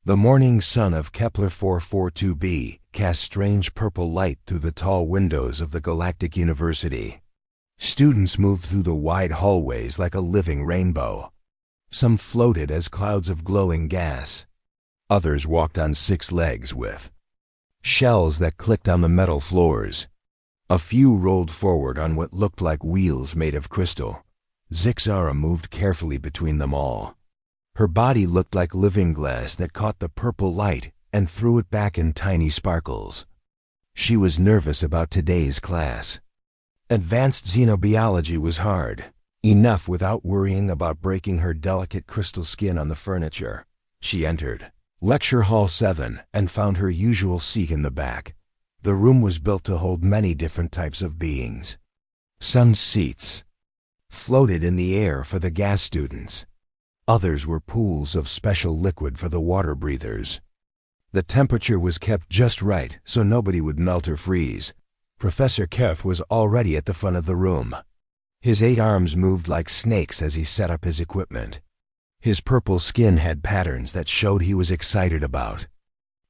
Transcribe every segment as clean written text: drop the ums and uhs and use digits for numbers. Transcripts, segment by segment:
The morning sun of Kepler 442b cast strange purple light through the tall windows of the Galactic University. Students moved through the wide hallways like a living rainbow. Some floated as clouds of glowing gas. Others walked on 6 legs with shells that clicked on the metal floors. A few rolled forward on what looked like wheels made of crystal. Zixara moved carefully between them all. Her body looked like living glass that caught the purple light and threw it back in tiny sparkles. She was nervous about today's class. Advanced xenobiology was hard, enough without worrying about breaking her delicate crystal skin on the furniture. She entered Lecture Hall 7 and found her usual seat in the back. The room was built to hold many different types of beings. Some seats floated in the air for the gas students. Others were pools of special liquid for the water breathers. The temperature was kept just right so nobody would melt or freeze. Professor Keth was already at the front of the room. His 8 arms moved like snakes as he set up his equipment. His purple skin had patterns that showed he was excited about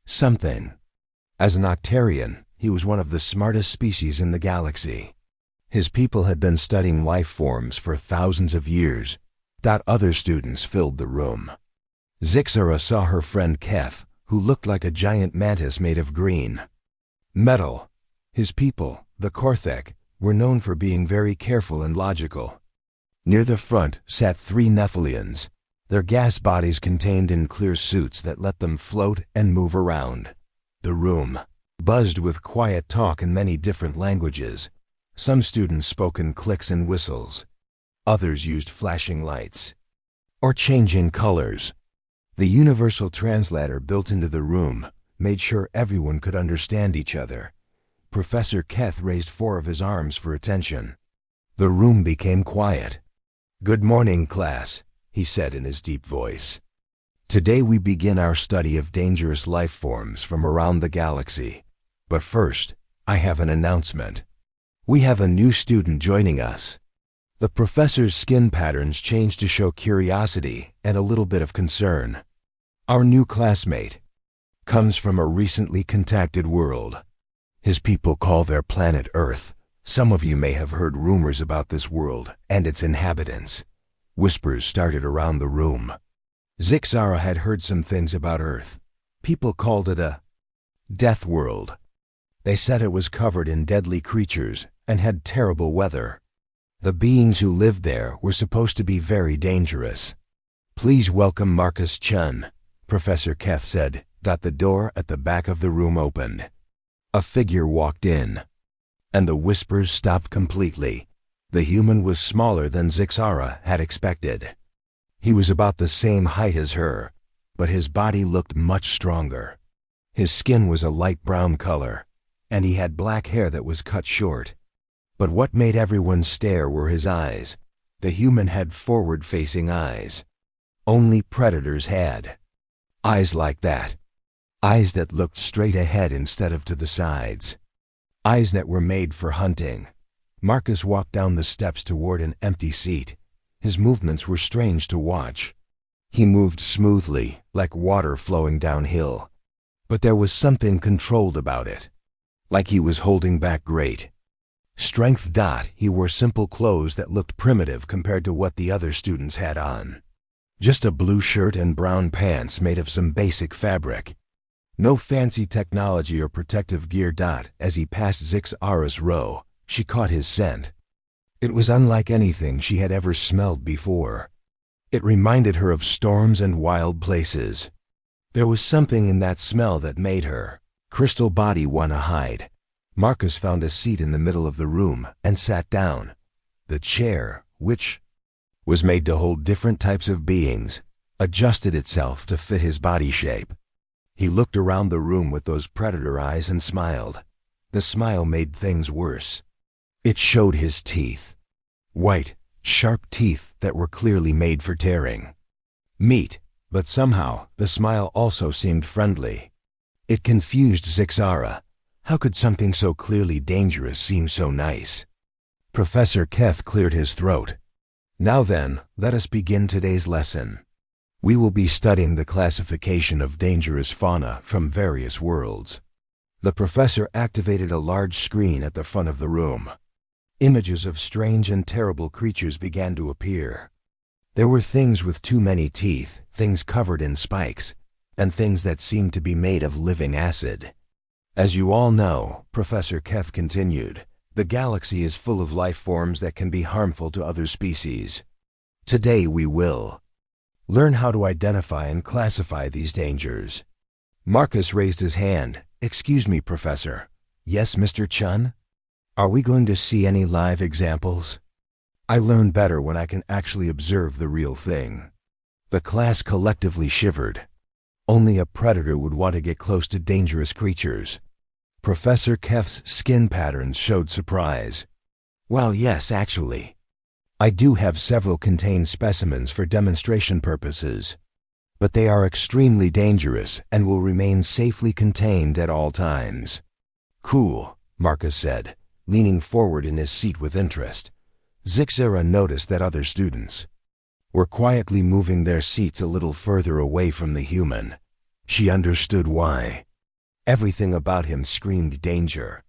something. As an Octarian, he was one of the smartest species in the galaxy. His people had been studying life forms for thousands of years. Other students filled the room. Zixara saw her friend Keth, who looked like a giant mantis made of green metal. His people, the Korthek, were known for being very careful and logical. Near the front sat 3 Nephilians. Their gas bodies contained in clear suits that let them float and move around. The room buzzed with quiet talk in many different languages. Some students spoke in clicks and whistles. Others used flashing lights or changing colors. The universal translator built into the room made sure everyone could understand each other. Professor Keth raised 4 of his arms for attention. The room became quiet. "Good morning, class," he said in his deep voice. "Today we begin our study of dangerous life forms from around the galaxy. But first, I have an announcement. We have a new student joining us." The professor's skin patterns changed to show curiosity and a little bit of concern. "Our new classmate comes from a recently contacted world. His people call their planet Earth. Some of you may have heard rumors about this world and its inhabitants." Whispers started around the room. Zixara had heard some things about Earth. People called it a death world. They said it was covered in deadly creatures and had terrible weather. The beings who lived there were supposed to be very dangerous. "Please welcome Marcus Chun," Professor Keth said. The door at the back of the room opened. A figure walked in, and the whispers stopped completely. The human was smaller than Zixara had expected. He was about the same height as her, but his body looked much stronger. His skin was a light brown color, and he had black hair that was cut short. But what made everyone stare were his eyes. The human had forward-facing eyes. Only predators had eyes like that. Eyes that looked straight ahead instead of to the sides. Eyes that were made for hunting. Marcus walked down the steps toward an empty seat. His movements were strange to watch. He moved smoothly, like water flowing downhill. But there was something controlled about it. Like he was holding back great strength. He wore simple clothes that looked primitive compared to what the other students had on. Just a blue shirt and brown pants made of some basic fabric. No fancy technology or protective gear. As he passed Zixara's row, she caught his scent. It was unlike anything she had ever smelled before. It reminded her of storms and wild places. There was something in that smell that made her crystal body want to hide. Marcus found a seat in the middle of the room and sat down. The chair, which was made to hold different types of beings, adjusted itself to fit his body shape. He looked around the room with those predator eyes and smiled. The smile made things worse. It showed his teeth. White, sharp teeth that were clearly made for tearing meat, but somehow the smile also seemed friendly. It confused Zixara. How could something so clearly dangerous seem so nice? Professor Keth cleared his throat. "Now then, let us begin today's lesson. We will be studying the classification of dangerous fauna from various worlds. The professor activated a large screen at the front of the room. Images of strange and terrible creatures began to appear. There were things with too many teeth, things covered in spikes, and things that seemed to be made of living acid. As you all know, Professor Keth continued, the galaxy is full of life forms that can be harmful to other species. Today we will learn how to identify and classify these dangers. Marcus raised his hand. Excuse me, Professor. Yes, Mr. Chun? Are we going to see any live examples? I learn better when I can actually observe the real thing. The class collectively shivered. Only a predator would want to get close to dangerous creatures. Professor Keth's skin patterns showed surprise. Well, yes, actually. I do have several contained specimens for demonstration purposes, but they are extremely dangerous and will remain safely contained at all times. Cool, Marcus said, leaning forward in his seat with interest. Zixera noticed that other students were quietly moving their seats a little further away from the human. She understood why. Everything about him screamed danger.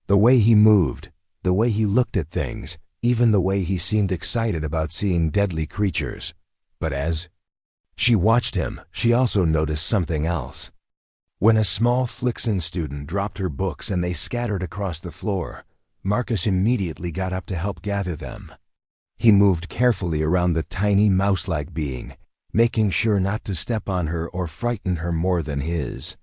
The way he moved, the way he looked at things, even the way he seemed excited about seeing deadly creatures. But as she watched him, she also noticed something else. When a small Flixen student dropped her books and they scattered across the floor, Marcus immediately got up to help gather them. He moved carefully around the tiny mouse-like being, making sure not to step on her or frighten her more than his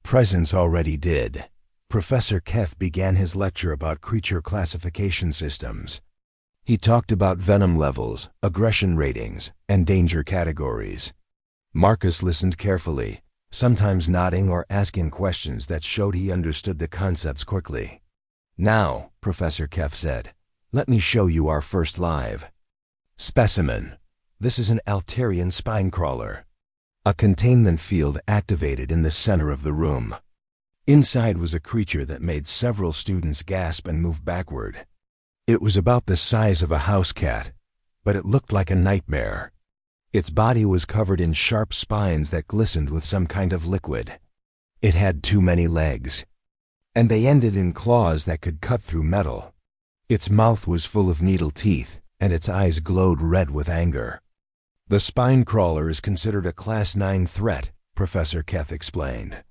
presence already did. Professor Keth began his lecture about creature classification systems. He talked about venom levels, aggression ratings, and danger categories. Marcus listened carefully, sometimes nodding or asking questions that showed he understood the concepts quickly. Now, Professor Keth said, let me show you our first live specimen. This is an Alterian spinecrawler. A containment field activated in the center of the room. Inside was a creature that made several students gasp and move backward. It was about the size of a house cat, but it looked like a nightmare. Its body was covered in sharp spines that glistened with some kind of liquid. It had too many legs, and they ended in claws that could cut through metal. Its mouth was full of needle teeth, and its eyes glowed red with anger. The spinecrawler is considered a Class 9 threat, Professor Keth explained.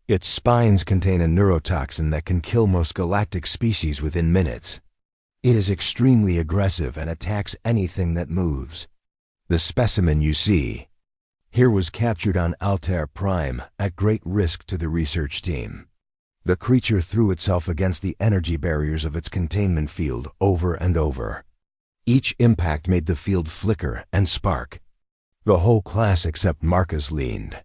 Its spines contain a neurotoxin that can kill most galactic species within minutes. It is extremely aggressive and attacks anything that moves. The specimen you see here was captured on Altair Prime at great risk to the research team. The creature threw itself against the energy barriers of its containment field over and over. Each impact made the field flicker and spark. The whole class except Marcus leaned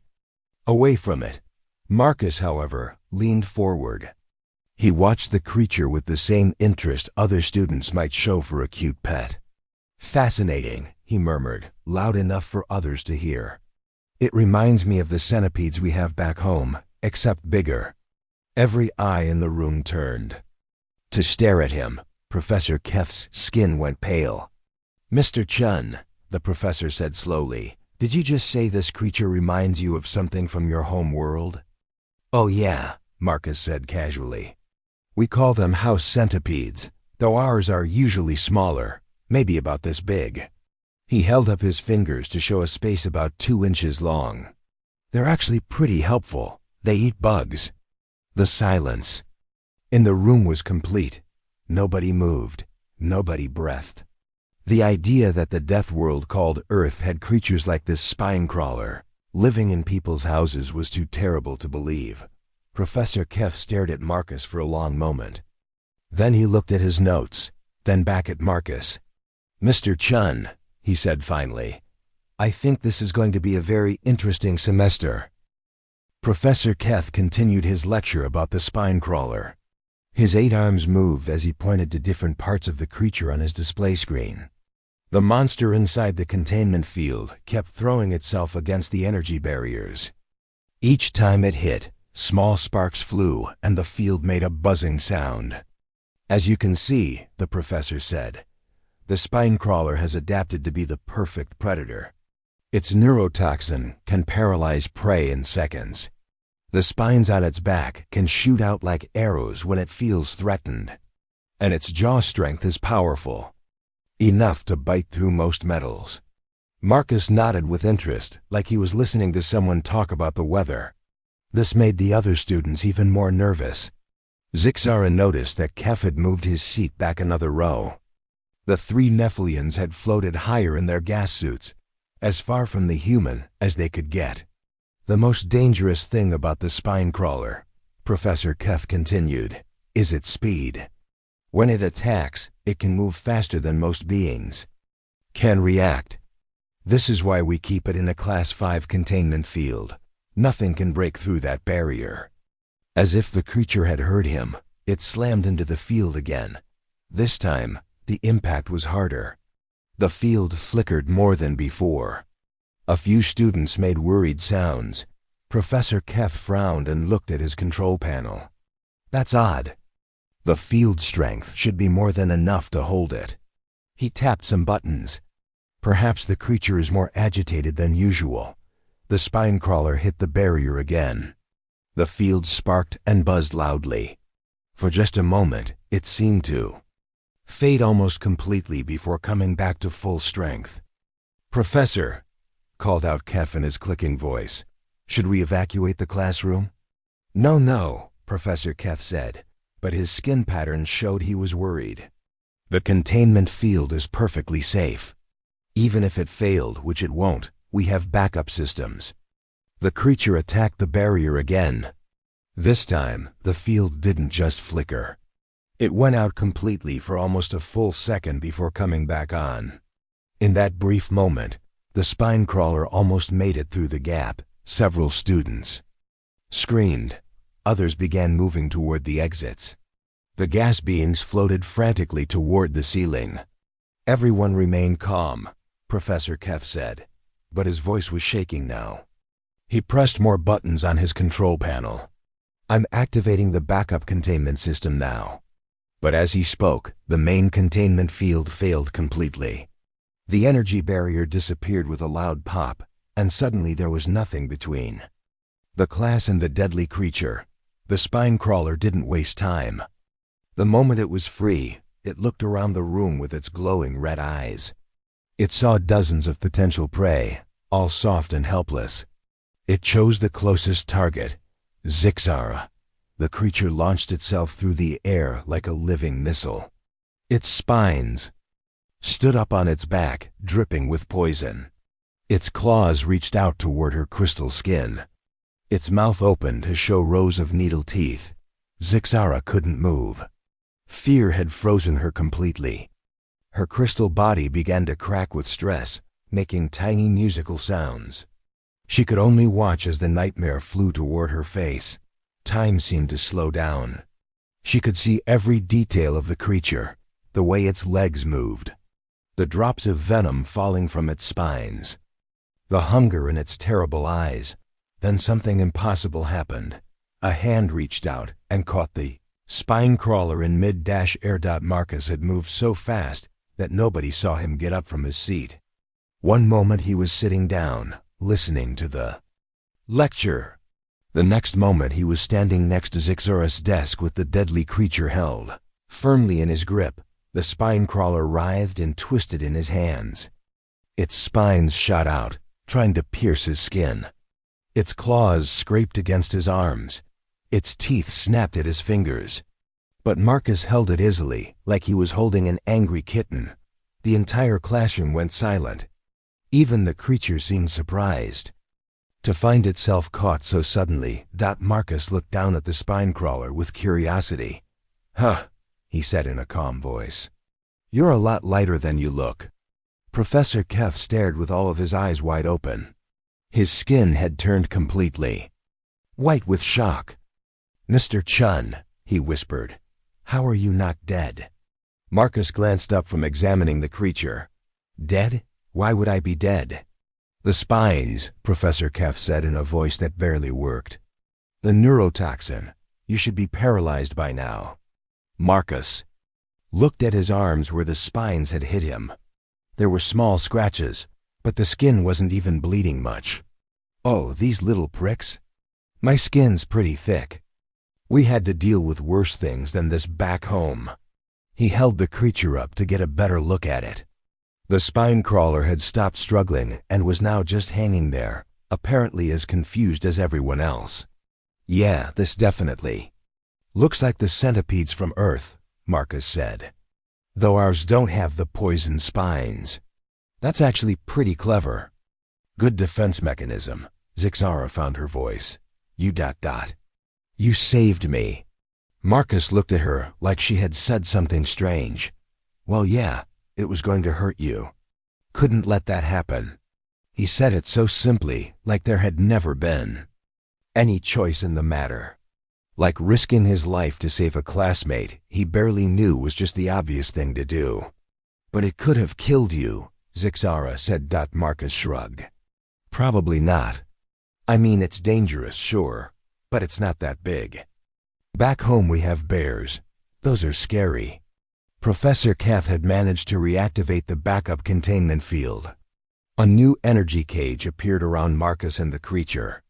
away from it. Marcus, however, leaned forward. He watched the creature with the same interest other students might show for a cute pet. Fascinating, he murmured, loud enough for others to hear. It reminds me of the centipedes we have back home, except bigger. Every eye in the room turned to stare at him. Professor Keth's skin went pale. Mr. Chun, the professor said slowly, did you just say this creature reminds you of something from your home world? Oh yeah, Marcus said casually. We call them house centipedes, though ours are usually smaller, maybe about this big. He held up his fingers to show a space about 2 inches long. They're actually pretty helpful. They eat bugs. The silence in the room was complete. Nobody moved. Nobody breathed. The idea that the death world called Earth had creatures like this spinecrawler living in people's houses was too terrible to believe. Professor Keth stared at Marcus for a long moment. Then he looked at his notes, then back at Marcus. Mr. Chun, he said finally, I think this is going to be a very interesting semester. Professor Keth continued his lecture about the spinecrawler. His 8 arms moved as he pointed to different parts of the creature on his display screen. The monster inside the containment field kept throwing itself against the energy barriers. Each time it hit, small sparks flew and the field made a buzzing sound. As you can see, the professor said, the spinecrawler has adapted to be the perfect predator. Its neurotoxin can paralyze prey in seconds. The spines on its back can shoot out like arrows when it feels threatened. And its jaw strength is powerful, enough to bite through most metals. Marcus nodded with interest, like he was listening to someone talk about the weather. This made the other students even more nervous. Zixara noticed that Kef had moved his seat back another row. The three Nephilians had floated higher in their gas suits, as far from the human as they could get. The most dangerous thing about the spine crawler, Professor Kef continued, is its speed. When it attacks, it can move faster than most beings. Can react. This is why we keep it in a Class 5 containment field. Nothing can break through that barrier. As if the creature had heard him, it slammed into the field again. This time, the impact was harder. The field flickered more than before. A few students made worried sounds. Professor Kef frowned and looked at his control panel. That's odd. The field strength should be more than enough to hold it. He tapped some buttons. Perhaps the creature is more agitated than usual. The spine crawler hit the barrier again. The field sparked and buzzed loudly. For just a moment, it seemed to fade almost completely before coming back to full strength. "Professor," called out Kef in his clicking voice, "should we evacuate the classroom?" No, Professor Kef said, but his skin pattern showed he was worried. "The containment field is perfectly safe. Even if it failed, which it won't, we have backup systems." The creature attacked the barrier again. This time, the field didn't just flicker. It went out completely for almost a full second before coming back on. In that brief moment, the spine crawler almost made it through the gap. Several students screamed. Others began moving toward the exits. The gas beings floated frantically toward the ceiling. "Everyone remained calm," Professor Kef said, but his voice was shaking now. He pressed more buttons on his control panel. "I'm activating the backup containment system now." But as he spoke, the main containment field failed completely. The energy barrier disappeared with a loud pop, and suddenly there was nothing between the class and the deadly creature. The spine crawler didn't waste time. The moment it was free, it looked around the room with its glowing red eyes. It saw dozens of potential prey, all soft and helpless. It chose the closest target, Zixara. The creature launched itself through the air like a living missile. Its spines stood up on its back, dripping with poison. Its claws reached out toward her crystal skin. Its mouth opened to show rows of needle teeth. Zixara couldn't move. Fear had frozen her completely. Her crystal body began to crack with stress, making tiny musical sounds. She could only watch as the nightmare flew toward her face. Time seemed to slow down. She could see every detail of the creature, the way its legs moved, the drops of venom falling from its spines, the hunger in its terrible eyes. Then something impossible happened. A hand reached out and caught the spine crawler in mid-air. Marcus had moved so fast that nobody saw him get up from his seat. One moment he was sitting down, listening to the lecture. The next moment he was standing next to Zixara's desk with the deadly creature held firmly in his grip. The spine crawler writhed and twisted in his hands. Its spines shot out, trying to pierce his skin. Its claws scraped against his arms. Its teeth snapped at his fingers. But Marcus held it easily, like he was holding an angry kitten. The entire classroom went silent. Even the creature seemed surprised to find itself caught so suddenly. Marcus looked down at the spine crawler with curiosity. "Huh," he said in a calm voice. "You're a lot lighter than you look." Professor Kef stared with all of his eyes wide open. His skin had turned completely white with shock. "Mr. Chun," he whispered, "how are you not dead?" Marcus glanced up from examining the creature. "Dead? Why would I be dead?" "The spines," Professor Kef said in a voice that barely worked. "The neurotoxin. You should be paralyzed by now." Marcus looked at his arms where the spines had hit him. There were small scratches, but the skin wasn't even bleeding much. "Oh, these little pricks? My skin's pretty thick. We had to deal with worse things than this back home." He held the creature up to get a better look at it. The spine crawler had stopped struggling and was now just hanging there, apparently as confused as everyone else. "Yeah, this definitely looks like the centipedes from Earth," Marcus said. "Though ours don't have the poison spines. That's actually pretty clever. Good defense mechanism." Zixara found her voice. You saved me." Marcus looked at her like she had said something strange. "Well, yeah, it was going to hurt you. Couldn't let that happen." He said it so simply, like there had never been any choice in the matter. Like risking his life to save a classmate he barely knew was just the obvious thing to do. "But it could have killed you," Zixara said. Marcus shrugged. "Probably not. I mean, it's dangerous, sure, but it's not that big. Back home we have bears. Those are scary." Professor Keth had managed to reactivate the backup containment field. A new energy cage appeared around Marcus and the creature.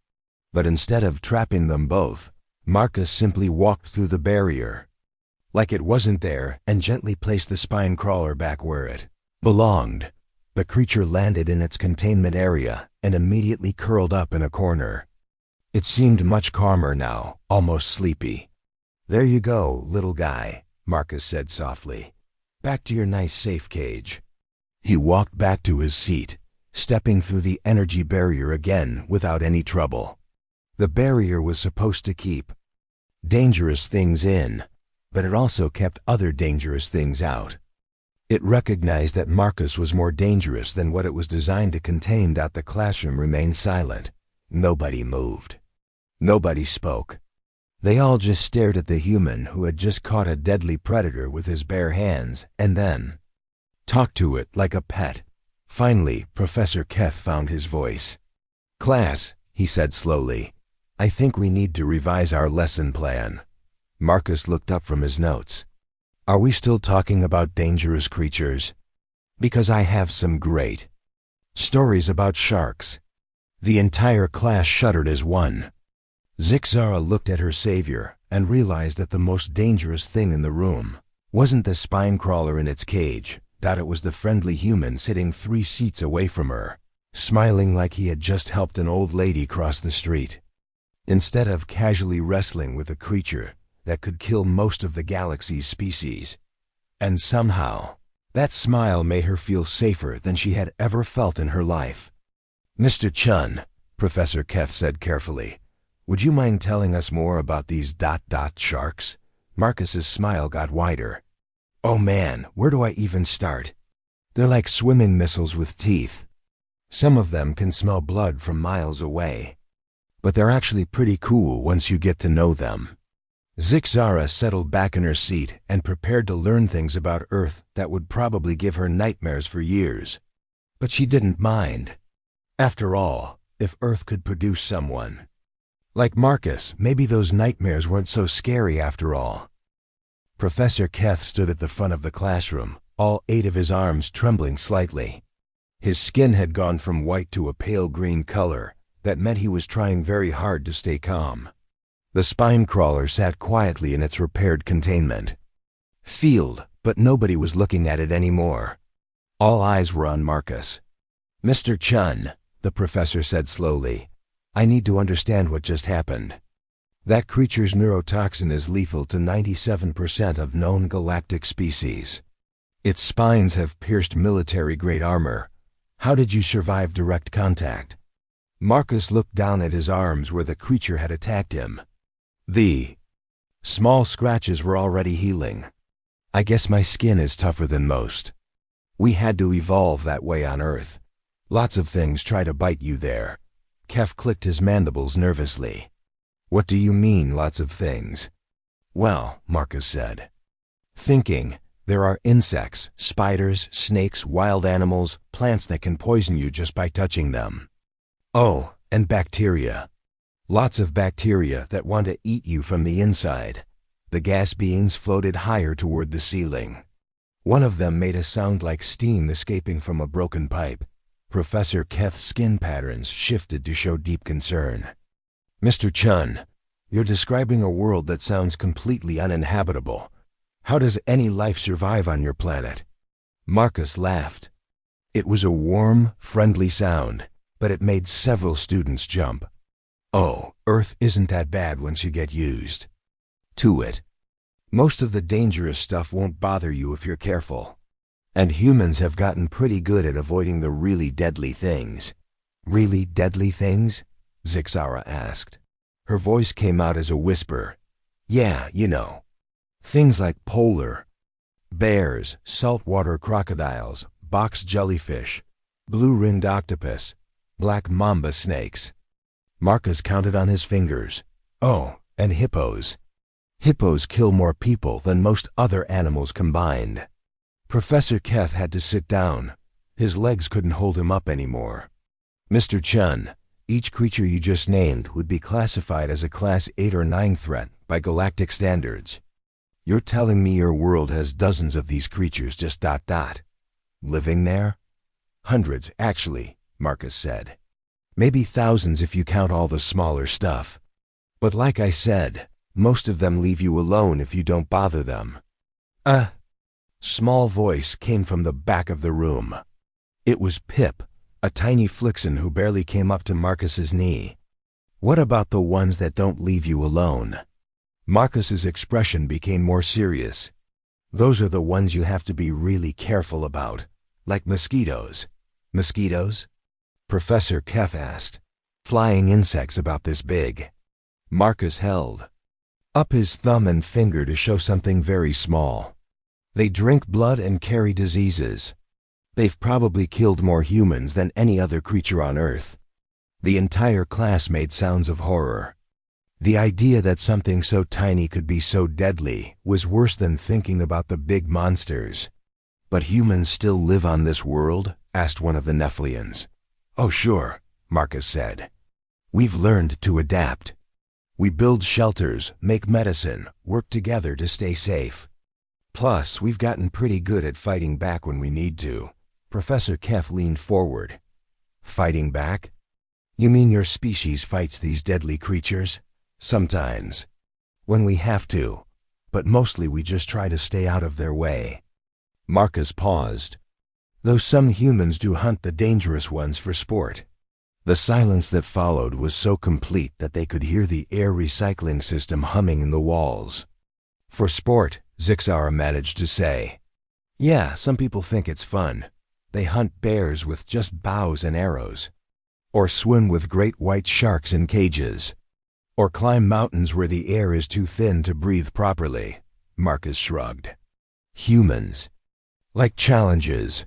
But instead of trapping them both, Marcus simply walked through the barrier like it wasn't there and gently placed the spine crawler back where it belonged. The creature landed in its containment area and immediately curled up in a corner. It seemed much calmer now, almost sleepy. "There you go, little guy," Marcus said softly. "Back to your nice safe cage." He walked back to his seat, stepping through the energy barrier again without any trouble. The barrier was supposed to keep dangerous things in, but it also kept other dangerous things out. It recognized that Marcus was more dangerous than what it was designed to contain. The classroom remained silent. Nobody moved. Nobody spoke. They all just stared at the human who had just caught a deadly predator with his bare hands and then talked to it like a pet. Finally, Professor Keth found his voice. "Class," he said slowly, "I think we need to revise our lesson plan." Marcus looked up from his notes. "Are we still talking about dangerous creatures? Because I have some great stories about sharks." The entire class shuddered as one. Zixara looked at her savior and realized that the most dangerous thing in the room wasn't the spine crawler in its cage, that it was the friendly human sitting 3 seats away from her, smiling like he had just helped an old lady cross the street. Instead of casually wrestling with a creature that could kill most of the galaxy's species. And somehow, that smile made her feel safer than she had ever felt in her life. "Mr. Chun," Professor Keth said carefully, "would you mind telling us more about these ... sharks?" Marcus's smile got wider. "Oh man, where do I even start? They're like swimming missiles with teeth. Some of them can smell blood from miles away. But they're actually pretty cool once you get to know them." Zixara settled back in her seat and prepared to learn things about Earth that would probably give her nightmares for years. But she didn't mind. After all, if Earth could produce someone like Marcus, maybe those nightmares weren't so scary after all. Professor Keth stood at the front of the classroom, all 8 of his arms trembling slightly. His skin had gone from white to a pale green color. That meant he was trying very hard to stay calm. The spine crawler sat quietly in its repaired containment field, but nobody was looking at it anymore. All eyes were on Marcus. "Mr. Chun," the professor said slowly, "I need to understand what just happened. That creature's neurotoxin is lethal to 97% of known galactic species. Its spines have pierced military-grade armor. How did you survive direct contact?" Marcus looked down at his arms where the creature had attacked him. The small scratches were already healing. "I guess my skin is tougher than most. We had to evolve that way on Earth. Lots of things try to bite you there." Kef clicked his mandibles nervously. "What do you mean, lots of things?" "Well," Marcus said, thinking, "there are insects, spiders, snakes, wild animals, plants that can poison you just by touching them. Oh, and bacteria. Lots of bacteria that want to eat you from the inside." The gas beings floated higher toward the ceiling. One of them made a sound like steam escaping from a broken pipe. Professor Keth's skin patterns shifted to show deep concern. Mr. Chun, you're describing a world that sounds completely uninhabitable. How does any life survive on your planet? Marcus laughed. It was a warm, friendly sound, but it made several students jump. Oh, Earth isn't that bad once you get used to it. Most of the dangerous stuff won't bother you if you're careful. And humans have gotten pretty good at avoiding the really deadly things. Really deadly things? Zixara asked. Her voice came out as a whisper. Yeah, you know. Things like polar bears, saltwater crocodiles, box jellyfish, blue-ringed octopus, black mamba snakes. Marcus counted on his fingers. Oh, and hippos. Hippos kill more people than most other animals combined. Professor Keth had to sit down. His legs couldn't hold him up anymore. Mr. Chun, each creature you just named would be classified as a Class 8 or 9 threat by galactic standards. You're telling me your world has dozens of these creatures just ... living there? Hundreds, actually, Marcus said. Maybe thousands if you count all the smaller stuff. But like I said, most of them leave you alone if you don't bother them. A small voice came from the back of the room. It was Pip, a tiny Flixen who barely came up to Marcus's knee. What about the ones that don't leave you alone? Marcus's expression became more serious. Those are the ones you have to be really careful about, like mosquitoes. Mosquitoes? Professor Keth asked. Flying insects about this big. Marcus held up his thumb and finger to show something very small. They drink blood and carry diseases. They've probably killed more humans than any other creature on Earth. The entire class made sounds of horror. The idea that something so tiny could be so deadly was worse than thinking about the big monsters. But humans still live on this world? Asked one of the Nephilians. Oh sure, Marcus said. We've learned to adapt. We build shelters, make medicine, work together to stay safe. Plus, we've gotten pretty good at fighting back when we need to. Professor Keth leaned forward. Fighting back? You mean your species fights these deadly creatures? Sometimes. When we have to. But mostly we just try to stay out of their way. Marcus paused. Though some humans do hunt the dangerous ones for sport. The silence that followed was so complete that they could hear the air recycling system humming in the walls. For sport, Zixara managed to say. Yeah, some people think it's fun. They hunt bears with just bows and arrows. Or swim with great white sharks in cages. Or climb mountains where the air is too thin to breathe properly. Marcus shrugged. Humans. Like challenges.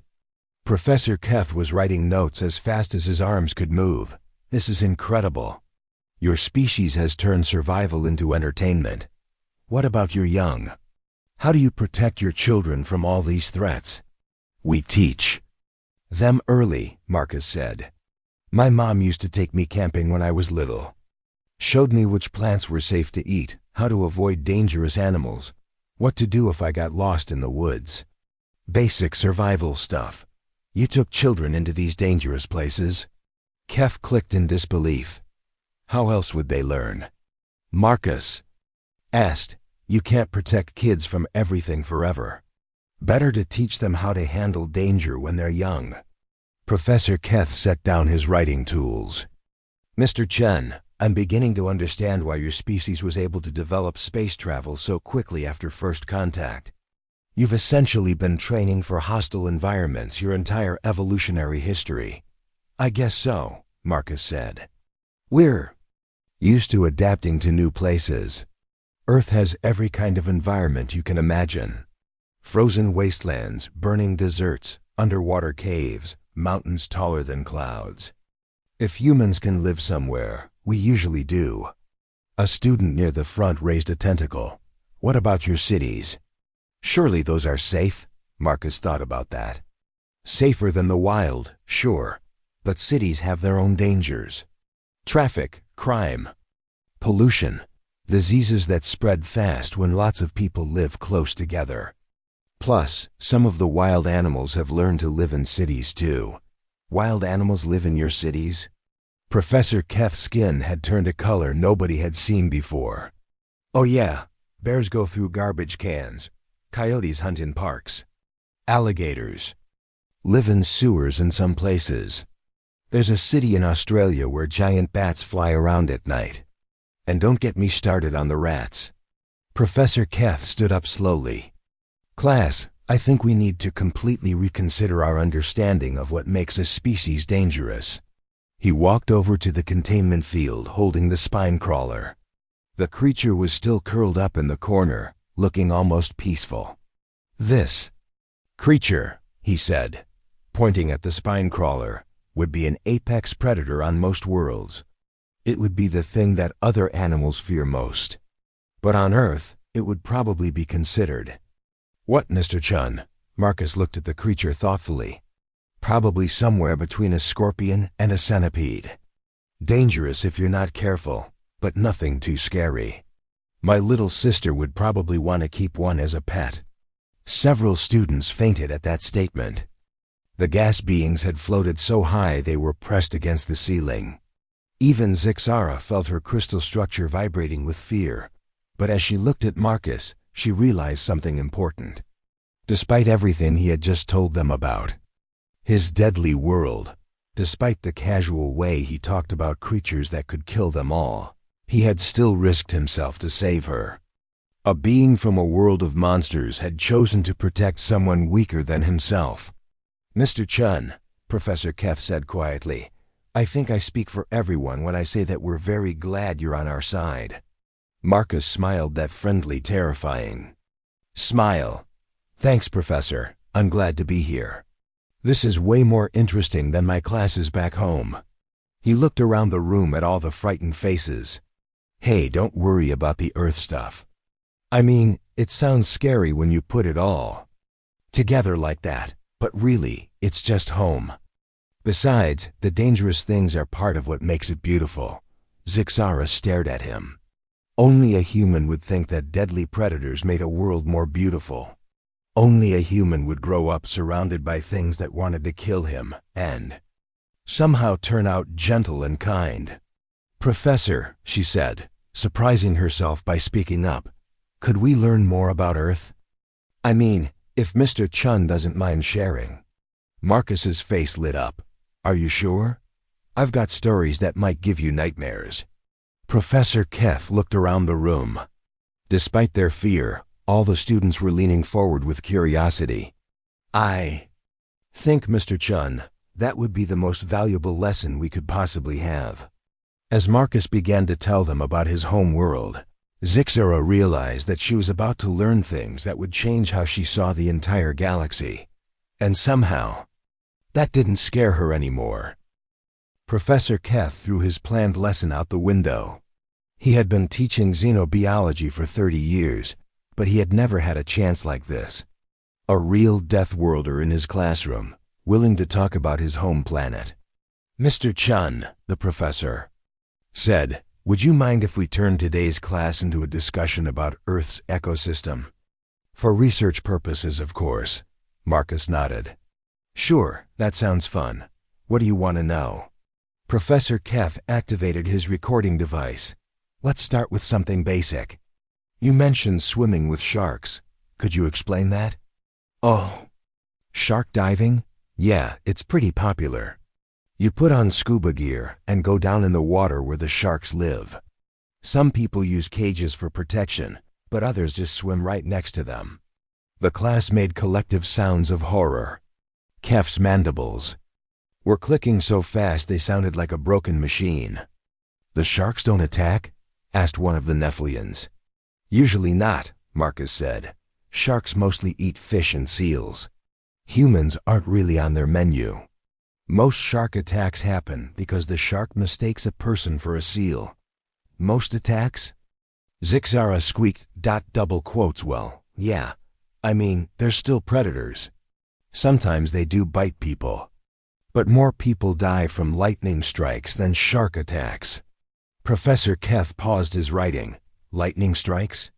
Professor Keth was writing notes as fast as his arms could move. This is incredible. Your species has turned survival into entertainment. What about your young? How do you protect your children from all these threats? We teach them early, Marcus said. My mom used to take me camping when I was little. Showed me which plants were safe to eat, how to avoid dangerous animals, what to do if I got lost in the woods. Basic survival stuff. You took children into these dangerous places? Kef clicked in disbelief. How else would they learn? Marcus asked, you can't protect kids from everything forever. Better to teach them how to handle danger when they're young. Professor Keth set down his writing tools. Mr. Chen, I'm beginning to understand why your species was able to develop space travel so quickly after first contact. You've essentially been training for hostile environments your entire evolutionary history. I guess so, Marcus said. We're used to adapting to new places. Earth has every kind of environment you can imagine. Frozen wastelands, burning deserts, underwater caves, mountains taller than clouds. If humans can live somewhere, we usually do. A student near the front raised a tentacle. What about your cities? Surely those are safe? Marcus thought about that. Safer than the wild, sure. But cities have their own dangers. Traffic, crime, pollution, diseases that spread fast when lots of people live close together. Plus, some of the wild animals have learned to live in cities too. Wild animals live in your cities? Professor Keth's skin had turned a color nobody had seen before. Oh yeah, bears go through garbage cans. Coyotes hunt in parks. Alligators live in sewers in some places. There's a city in Australia where giant bats fly around at night. And don't get me started on the rats. Professor Keth stood up slowly. Class, I think we need to completely reconsider our understanding of what makes a species dangerous. He walked over to the containment field holding the spine crawler. The creature was still curled up in the corner, looking almost peaceful. This creature, he said, pointing at the spine crawler, would be an apex predator on most worlds. It would be the thing that other animals fear most. But on Earth, it would probably be considered. What, Mr. Chun? Marcus looked at the creature thoughtfully. Probably somewhere between a scorpion and a centipede. Dangerous if you're not careful, but nothing too scary. My little sister would probably want to keep one as a pet. Several students fainted at that statement. The gas beings had floated so high they were pressed against the ceiling. Even Zixara felt her crystal structure vibrating with fear, but as she looked at Marcus, she realized something important. Despite everything he had just told them about, his deadly world, despite the casual way he talked about creatures that could kill them all, he had still risked himself to save her. A being from a world of monsters had chosen to protect someone weaker than himself. Mr. Chun, Professor Keth said quietly, I think I speak for everyone when I say that we're very glad you're on our side. Marcus smiled that friendly, terrifying smile. Thanks, Professor. I'm glad to be here. This is way more interesting than my classes back home. He looked around the room at all the frightened faces. Hey, don't worry about the Earth stuff. I mean, it sounds scary when you put it all together like that, but really, it's just home. Besides, the dangerous things are part of what makes it beautiful. Zixara stared at him. Only a human would think that deadly predators made a world more beautiful. Only a human would grow up surrounded by things that wanted to kill him and somehow turn out gentle and kind. Professor, she said, surprising herself by speaking up, could we learn more about Earth? I mean, if Mr. Chun doesn't mind sharing. Marcus's face lit up. Are you sure? I've got stories that might give you nightmares. Professor Keth looked around the room. Despite their fear, all the students were leaning forward with curiosity. I think, Mr. Chun, that would be the most valuable lesson we could possibly have. As Marcus began to tell them about his home world, Zixara realized that she was about to learn things that would change how she saw the entire galaxy. And somehow, that didn't scare her anymore. Professor Keth threw his planned lesson out the window. He had been teaching xenobiology for 30 years, but he had never had a chance like this. A real Deathworlder in his classroom, willing to talk about his home planet. Mr. Chun, the professor said, would you mind if we turned today's class into a discussion about Earth's ecosystem? For research purposes, of course. Marcus nodded. Sure, that sounds fun. What do you want to know? Professor Keth activated his recording device. Let's start with something basic. You mentioned swimming with sharks. Could you explain that? Oh, shark diving? Yeah, it's pretty popular. You put on scuba gear and go down in the water where the sharks live. Some people use cages for protection, but others just swim right next to them. The class made collective sounds of horror. Kef's mandibles were clicking so fast they sounded like a broken machine. The sharks don't attack? Asked one of the Nephilians. Usually not, Marcus said. Sharks mostly eat fish and seals. Humans aren't really on their menu. Most shark attacks happen because the shark mistakes a person for a seal. Most attacks? Zixara squeaked, double quotes, well, yeah. I mean, they're still predators. Sometimes they do bite people. But more people die from lightning strikes than shark attacks. Professor Keth paused his writing. Lightning strikes?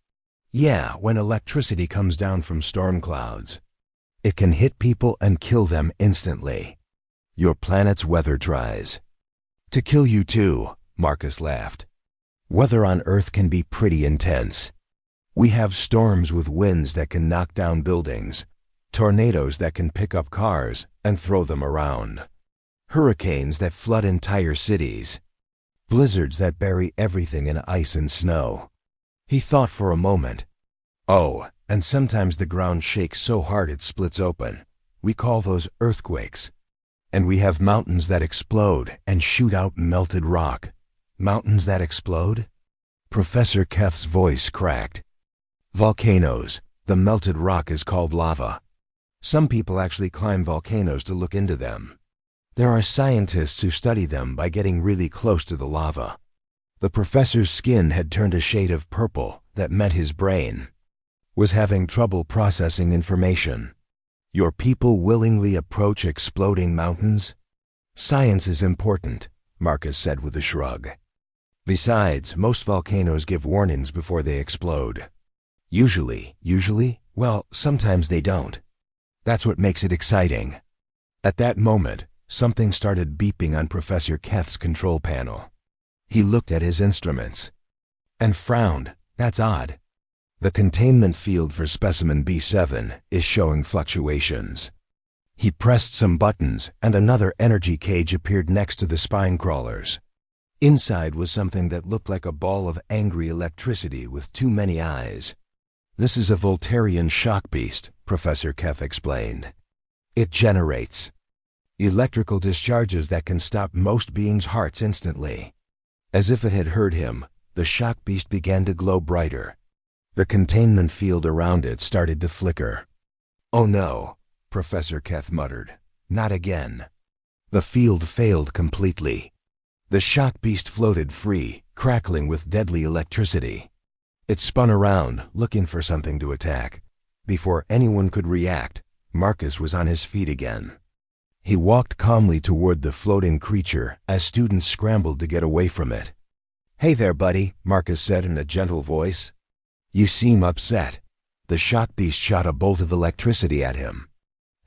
Yeah, when electricity comes down from storm clouds. It can hit people and kill them instantly. Your planet's weather tries to kill you too, Marcus laughed. Weather on Earth can be pretty intense. We have storms with winds that can knock down buildings, tornadoes that can pick up cars and throw them around, hurricanes that flood entire cities, blizzards that bury everything in ice and snow. He thought for a moment. Oh, and sometimes the ground shakes so hard it splits open. We call those earthquakes. And we have mountains that explode and shoot out melted rock. Mountains that explode? Professor Keth's voice cracked. Volcanoes. The melted rock is called lava. Some people actually climb volcanoes to look into them. There are scientists who study them by getting really close to the lava. The professor's skin had turned a shade of purple that meant his brain was having trouble processing information. Your people willingly approach exploding mountains? Science is important, Marcus said with a shrug. Besides, most volcanoes give warnings before they explode. Usually? Well, sometimes they don't. That's what makes it exciting. At that moment, something started beeping on Professor Keth's control panel. He looked at his instruments and frowned. That's odd. The containment field for specimen B7 is showing fluctuations. He pressed some buttons and another energy cage appeared next to the spine crawlers. Inside was something that looked like a ball of angry electricity with too many eyes. This is a Voltarian shock beast, Professor Keth explained. It generates electrical discharges that can stop most beings' hearts instantly. As if it had heard him, the shock beast began to glow brighter. The containment field around it started to flicker. Oh no, Professor Keth muttered. Not again. The field failed completely. The shock beast floated free, crackling with deadly electricity. It spun around, looking for something to attack. Before anyone could react, Marcus was on his feet again. He walked calmly toward the floating creature as students scrambled to get away from it. Hey there, buddy, Marcus said in a gentle voice. You seem upset. The shock beast shot a bolt of electricity at him.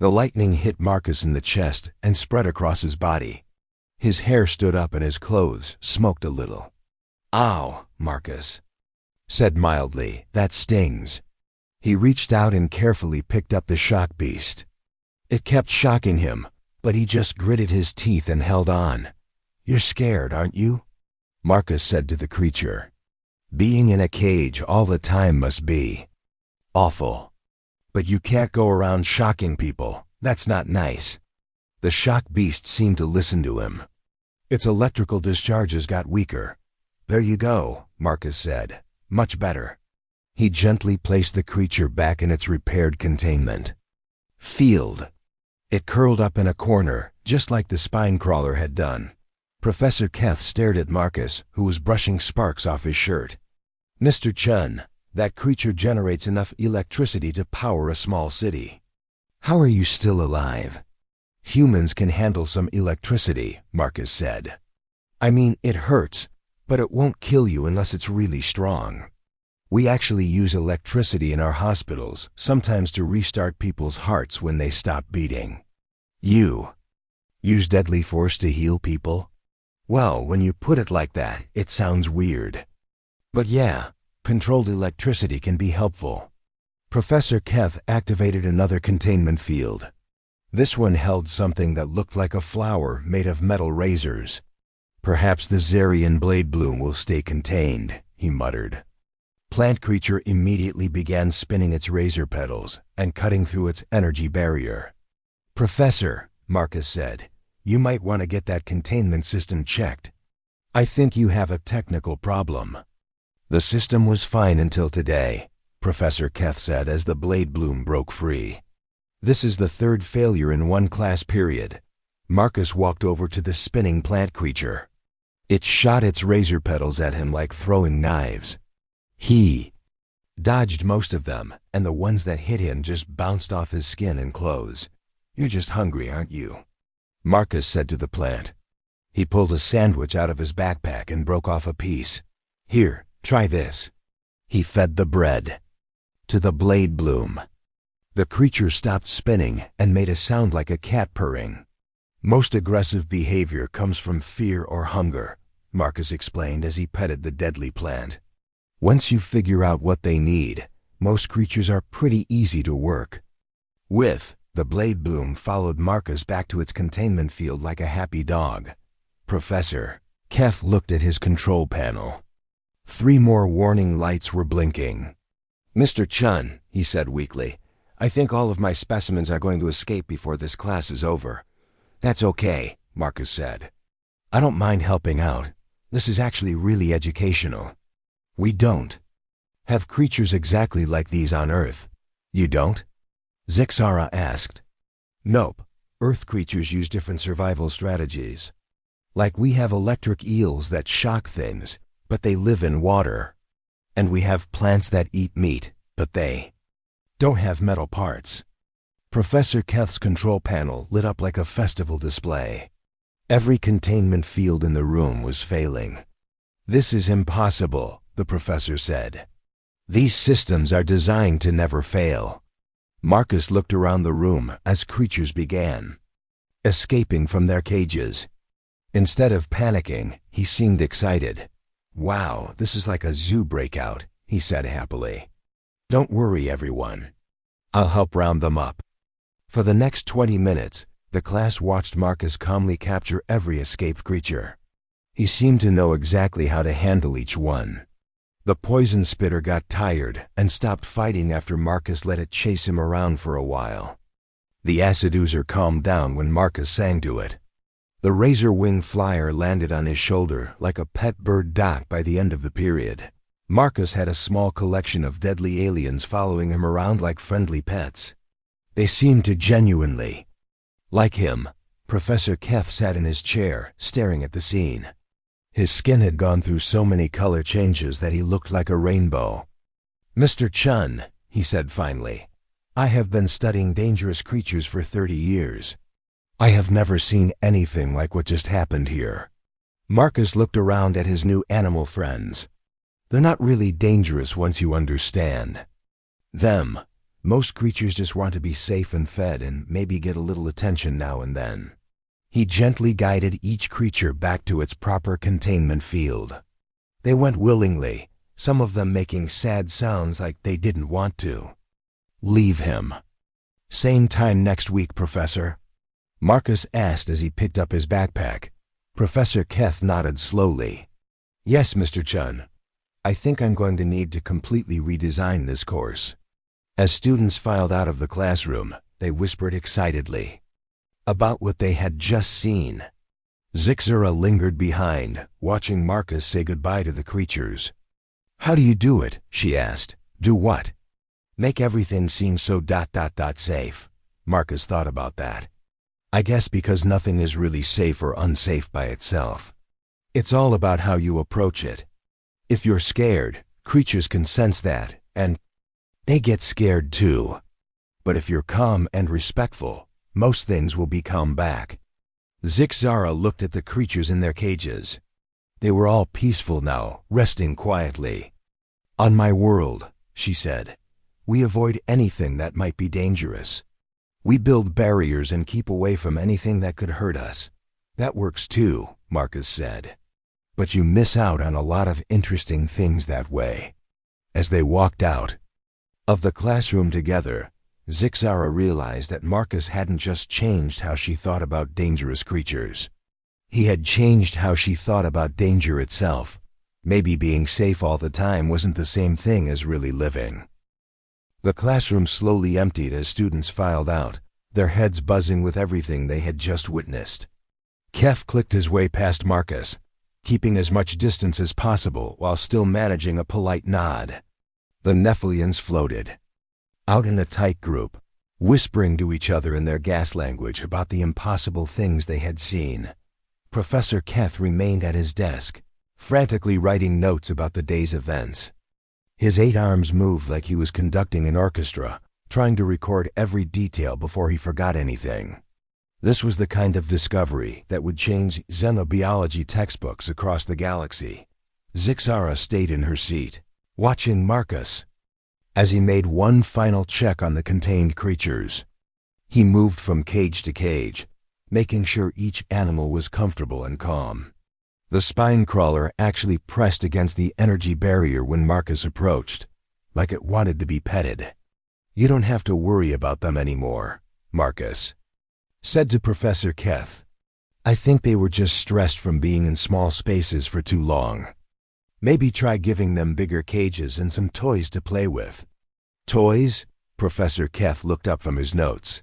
The lightning hit Marcus in the chest and spread across his body. His hair stood up and his clothes smoked a little. Ow, Marcus said mildly, that stings. He reached out and carefully picked up the shock beast. It kept shocking him, but he just gritted his teeth and held on. You're scared, aren't you? Marcus said to the creature. Being in a cage all the time must be awful. But you can't go around shocking people. That's not nice. The shock beast seemed to listen to him. Its electrical discharges got weaker. There you go, Marcus said. Much better. He gently placed the creature back in its repaired containment field. It curled up in a corner, just like the spine crawler had done. Professor Keth stared at Marcus, who was brushing sparks off his shirt. Mr. Chun, that creature generates enough electricity to power a small city. How are you still alive? Humans can handle some electricity, Marcus said. I mean, it hurts, but it won't kill you unless it's really strong. We actually use electricity in our hospitals, sometimes to restart people's hearts when they stop beating. You use deadly force to heal people? Well, when you put it like that, it sounds weird. But yeah, controlled electricity can be helpful. Professor Keth activated another containment field. This one held something that looked like a flower made of metal razors. Perhaps the Zarian blade bloom will stay contained, he muttered. Plant creature immediately began spinning its razor petals and cutting through its energy barrier. Professor, Marcus said, you might want to get that containment system checked. I think you have a technical problem. The system was fine until today, Professor Keth said as the blade bloom broke free. This is the third failure in one class period. Marcus walked over to the spinning plant creature. It shot its razor petals at him like throwing knives. He dodged most of them, and the ones that hit him just bounced off his skin and clothes. You're just hungry, aren't you? Marcus said to the plant. He pulled a sandwich out of his backpack and broke off a piece. Here, try this. He fed the bread to the blade bloom. The creature stopped spinning and made a sound like a cat purring. Most aggressive behavior comes from fear or hunger, Marcus explained as he petted the deadly plant. Once you figure out what they need, most creatures are pretty easy to work with. The blade bloom followed Marcus back to its containment field like a happy dog. Professor Kef looked at his control panel. 3 more warning lights were blinking. "Mr. Chun," he said weakly, "I think all of my specimens are going to escape before this class is over." "That's okay," Marcus said. "I don't mind helping out. This is actually really educational." "We don't have creatures exactly like these on Earth." "You don't?" Zixara asked. "Nope. Earth creatures use different survival strategies. Like we have electric eels that shock things, but they live in water. And we have plants that eat meat, but they don't have metal parts." Professor Keth's control panel lit up like a festival display. Every containment field in the room was failing. "This is impossible," the professor said. "These systems are designed to never fail." Marcus looked around the room as creatures began escaping from their cages. Instead of panicking, he seemed excited. "Wow, this is like a zoo breakout," he said happily. "Don't worry, everyone. I'll help round them up." For the next 20 minutes, the class watched Marcus calmly capture every escaped creature. He seemed to know exactly how to handle each one. The poison spitter got tired and stopped fighting after Marcus let it chase him around for a while. The acid oozer calmed down when Marcus sang to it. The razor-wing flyer landed on his shoulder like a pet bird dot by the end of the period. Marcus had a small collection of deadly aliens following him around like friendly pets. They seemed to genuinely like him. Professor Keth sat in his chair, staring at the scene. His skin had gone through so many color changes that he looked like a rainbow. "Mr. Chun," he said finally, "I have been studying dangerous creatures for 30 years. I have never seen anything like what just happened here." Marcus looked around at his new animal friends. "They're not really dangerous once you understand them. Most creatures just want to be safe and fed and maybe get a little attention now and then." He gently guided each creature back to its proper containment field. They went willingly, some of them making sad sounds like they didn't want to leave him. "Same time next week, Professor?" Marcus asked as he picked up his backpack. Professor Keth nodded slowly. "Yes, Mr. Chun. I think I'm going to need to completely redesign this course." As students filed out of the classroom, they whispered excitedly about what they had just seen. Zixara lingered behind, watching Marcus say goodbye to the creatures. "How do you do it?" she asked. "Do what?" "Make everything seem so safe." Marcus thought about that. "I guess because nothing is really safe or unsafe by itself. It's all about how you approach it. If you're scared, creatures can sense that, and they get scared too. But if you're calm and respectful, most things will be calm back." Zixara looked at the creatures in their cages. They were all peaceful now, resting quietly. "On my world," she said, "we avoid anything that might be dangerous. We build barriers and keep away from anything that could hurt us." "That works too," Marcus said. "But you miss out on a lot of interesting things that way." As they walked out of the classroom together, Zixara realized that Marcus hadn't just changed how she thought about dangerous creatures. He had changed how she thought about danger itself. Maybe being safe all the time wasn't the same thing as really living. The classroom slowly emptied as students filed out, their heads buzzing with everything they had just witnessed. Kef clicked his way past Marcus, keeping as much distance as possible while still managing a polite nod. The Nephilians floated out in a tight group, whispering to each other in their gas language about the impossible things they had seen. Professor Keth remained at his desk, frantically writing notes about the day's events. His 8 arms moved like he was conducting an orchestra, trying to record every detail before he forgot anything. This was the kind of discovery that would change xenobiology textbooks across the galaxy. Zixara stayed in her seat, watching Marcus as he made one final check on the contained creatures. He moved from cage to cage, making sure each animal was comfortable and calm. The spine crawler actually pressed against the energy barrier when Marcus approached, like it wanted to be petted. "You don't have to worry about them anymore," Marcus said to Professor Keth. "I think they were just stressed from being in small spaces for too long. Maybe try giving them bigger cages and some toys to play with." "Toys?" Professor Keth looked up from his notes.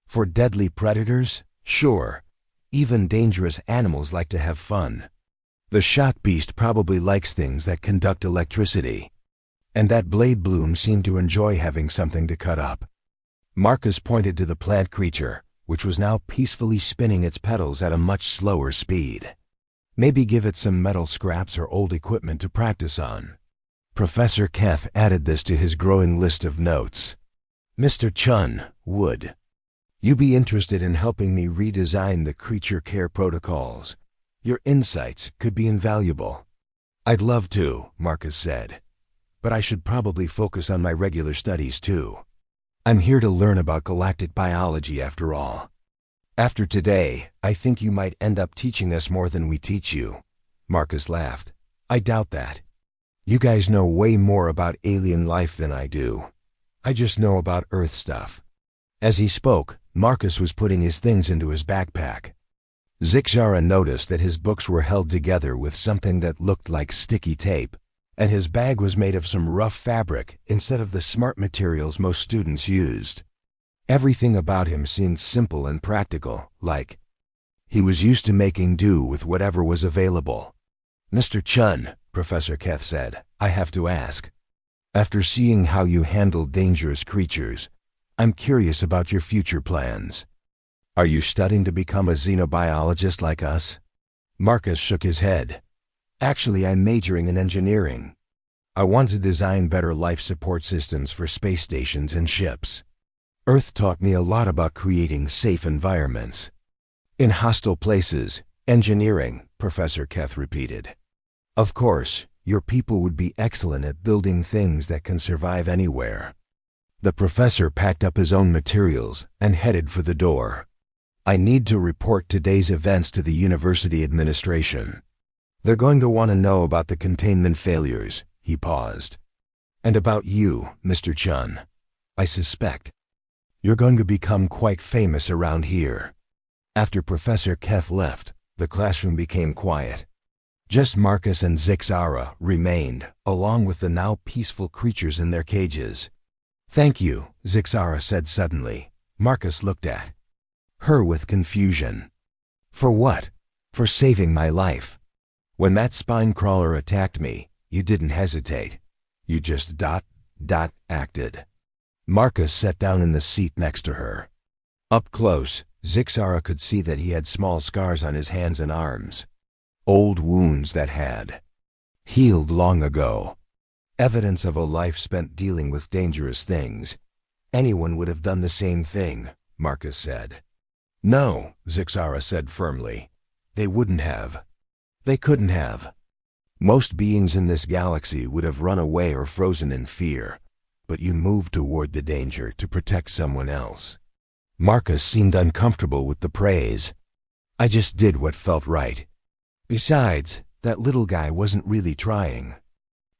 "For deadly predators? Sure. Even dangerous animals like to have fun. The shock beast probably likes things that conduct electricity. And that blade bloom seemed to enjoy having something to cut up." Marcus pointed to the plant creature, which was now peacefully spinning its petals at a much slower speed. "Maybe give it some metal scraps or old equipment to practice on." Professor Keth added this to his growing list of notes. "Mr. Chun, would you be interested in helping me redesign the creature care protocols? Your insights could be invaluable." "I'd love to," Marcus said. "But I should probably focus on my regular studies too. I'm here to learn about galactic biology after all." "After today, I think you might end up teaching us more than we teach you," Marcus laughed. "I doubt that. You guys know way more about alien life than I do. I just know about Earth stuff." As he spoke, Marcus was putting his things into his backpack. Zixara noticed that his books were held together with something that looked like sticky tape, and his bag was made of some rough fabric instead of the smart materials most students used. Everything about him seemed simple and practical, like he was used to making do with whatever was available. "Mr. Chun," Professor Keth said, "I have to ask. After seeing how you handle dangerous creatures, I'm curious about your future plans. Are you studying to become a xenobiologist like us?" Marcus shook his head. "Actually, I'm majoring in engineering. I want to design better life support systems for space stations and ships. Earth taught me a lot about creating safe environments." "In hostile places, engineering," Professor Keth repeated. "Of course, your people would be excellent at building things that can survive anywhere." The professor packed up his own materials and headed for the door. "I need to report today's events to the university administration. They're going to want to know about the containment failures." He paused. "And about you, Mr. Chun. I suspect you're going to become quite famous around here." After Professor Keth left, the classroom became quiet. Just Marcus and Zixara remained, along with the now peaceful creatures in their cages. "Thank you," Zixara said suddenly. Marcus looked at her with confusion. "For what?" "For saving my life. When that spine crawler attacked me, you didn't hesitate. You just acted." Marcus sat down in the seat next to her. Up close, Zixara could see that he had small scars on his hands and arms. Old wounds that had healed long ago. Evidence of a life spent dealing with dangerous things. "Anyone would have done the same thing," Marcus said. "No," Zixara said firmly. "They wouldn't have. They couldn't have. Most beings in this galaxy would have run away or frozen in fear, but you moved toward the danger to protect someone else." Marcus seemed uncomfortable with the praise. "I just did what felt right. Besides, that little guy wasn't really trying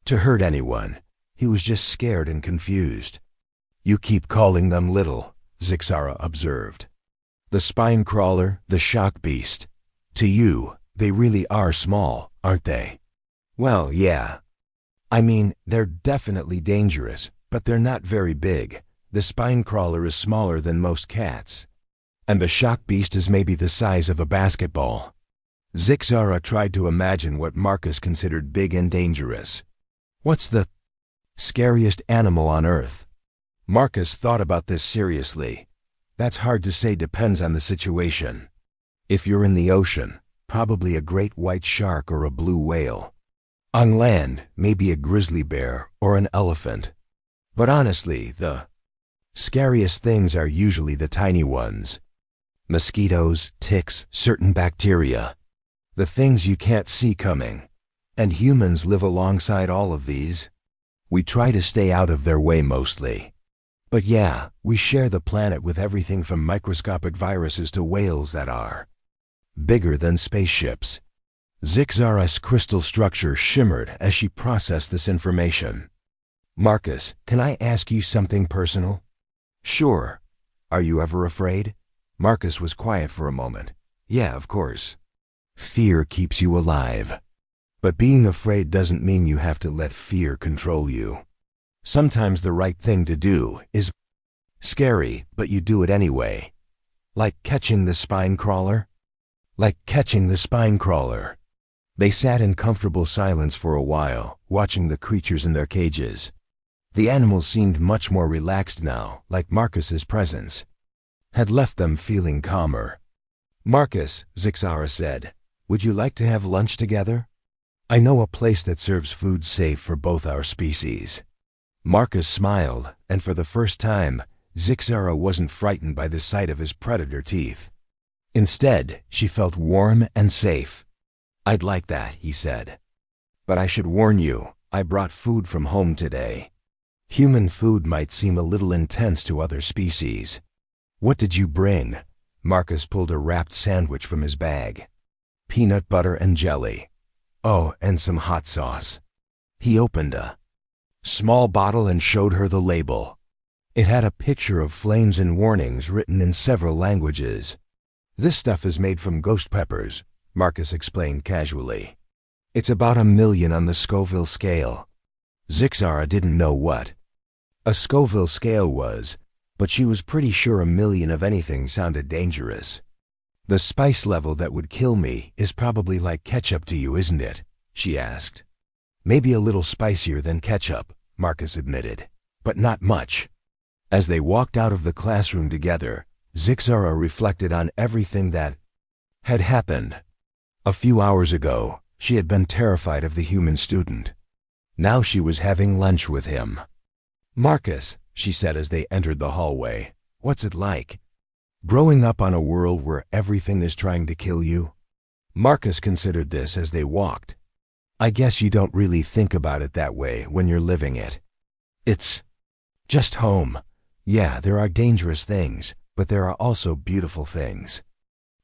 to hurt anyone. He was just scared and confused." "You keep calling them little," Zixara observed. "The spine crawler, the shock beast. To you, they really are small, aren't they?" "Well, yeah. I mean, they're definitely dangerous, but they're not very big. The spine crawler is smaller than most cats. And the shock beast is maybe the size of a basketball." Zixara tried to imagine what Marcus considered big and dangerous. "What's the scariest animal on Earth?" Marcus thought about this seriously. "That's hard to say, depends on the situation. If you're in the ocean, probably a great white shark or a blue whale. On land, maybe a grizzly bear or an elephant. But honestly, the scariest things are usually the tiny ones. Mosquitoes, ticks, certain bacteria. The things you can't see coming. And humans live alongside all of these. We try to stay out of their way mostly." But yeah, we share the planet with everything from microscopic viruses to whales that are bigger than spaceships. Zixara's crystal structure shimmered as she processed this information. Marcus, can I ask you something personal? Sure. Are you ever afraid? Marcus was quiet for a moment. Yeah, of course. Fear keeps you alive. But being afraid doesn't mean you have to let fear control you. Sometimes the right thing to do is scary, but you do it anyway. Like catching the spine crawler? Like catching the spine crawler. They sat in comfortable silence for a while, watching the creatures in their cages. The animals seemed much more relaxed now, like Marcus's presence had left them feeling calmer. Marcus, Zixara said, would you like to have lunch together? I know a place that serves food safe for both our species. Marcus smiled, and for the first time, Zixara wasn't frightened by the sight of his predator teeth. Instead, she felt warm and safe. I'd like that, he said. But I should warn you, I brought food from home today. Human food might seem a little intense to other species. What did you bring? Marcus pulled a wrapped sandwich from his bag. Peanut butter and jelly. Oh, and some hot sauce. He opened a small bottle and showed her the label. It had a picture of flames and warnings written in several languages. This stuff is made from ghost peppers, Marcus explained casually. It's about 1 million on the Scoville scale. Zixara didn't know what a Scoville scale was, but she was pretty sure 1 million of anything sounded dangerous. The spice level that would kill me is probably like ketchup to you, isn't it? She asked. Maybe a little spicier than ketchup, Marcus admitted, but not much. As they walked out of the classroom together, Zixara reflected on everything that had happened. A few hours ago, she had been terrified of the human student. Now she was having lunch with him. Marcus, she said as they entered the hallway, what's it like? Growing up on a world where everything is trying to kill you? Marcus considered this as they walked. I guess you don't really think about it that way when you're living it. It's just home. Yeah, there are dangerous things, but there are also beautiful things.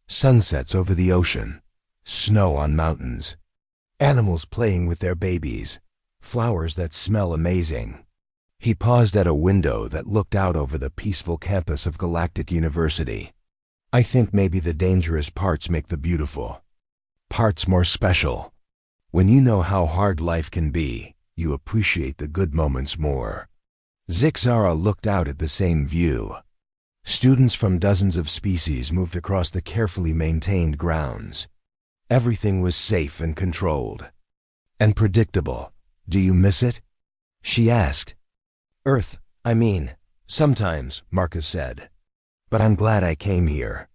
Sunsets over the ocean, snow on mountains, animals playing with their babies, flowers that smell amazing. He paused at a window that looked out over the peaceful campus of Galactic University. I think maybe the dangerous parts make the beautiful parts more special. When you know how hard life can be, you appreciate the good moments more. Zixara looked out at the same view. Students from dozens of species moved across the carefully maintained grounds. Everything was safe and controlled. And predictable. Do you miss it? She asked. Earth, sometimes, Marcus said. But I'm glad I came here.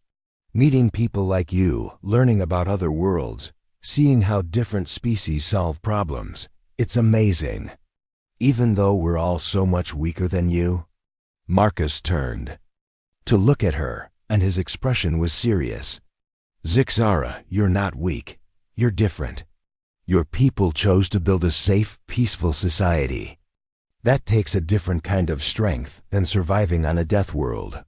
Meeting people like you, learning about other worlds, seeing how different species solve problems, it's amazing. Even though we're all so much weaker than you? Marcus turned to look at her, and his expression was serious. Zixara, you're not weak. You're different. Your people chose to build a safe, peaceful society. That takes a different kind of strength than surviving on a death world.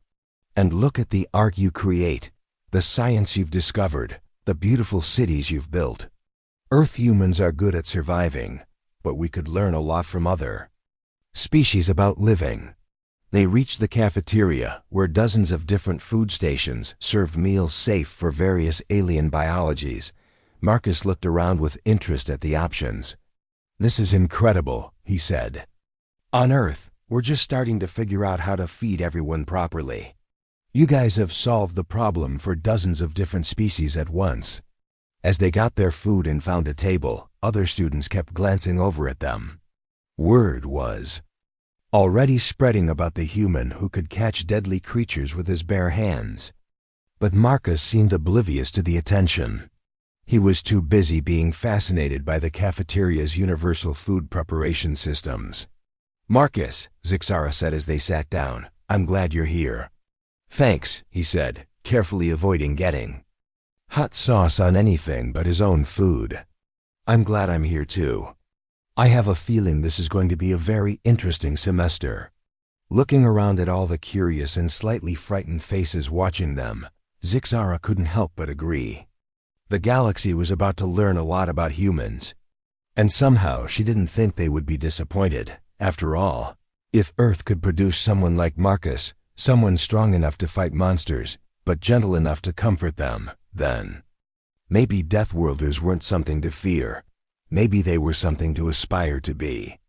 And look at the art you create, the science you've discovered, the beautiful cities you've built. Earth humans are good at surviving, but we could learn a lot from other species about living. They reached the cafeteria, where dozens of different food stations served meals safe for various alien biologies. Marcus looked around with interest at the options. This is incredible, he said. On Earth, we're just starting to figure out how to feed everyone properly. You guys have solved the problem for dozens of different species at once. As they got their food and found a table, other students kept glancing over at them. Word was already spreading about the human who could catch deadly creatures with his bare hands. But Marcus seemed oblivious to the attention. He was too busy being fascinated by the cafeteria's universal food preparation systems. Marcus, Zixara said as they sat down, I'm glad you're here. Thanks, he said, carefully avoiding getting hot sauce on anything but his own food. I'm glad I'm here too. I have a feeling this is going to be a very interesting semester. Looking around at all the curious and slightly frightened faces watching them, Zixara couldn't help but agree. The galaxy was about to learn a lot about humans. And somehow she didn't think they would be disappointed. After all, if Earth could produce someone like Marcus, someone strong enough to fight monsters, but gentle enough to comfort them, then maybe Deathworlders weren't something to fear. Maybe they were something to aspire to be.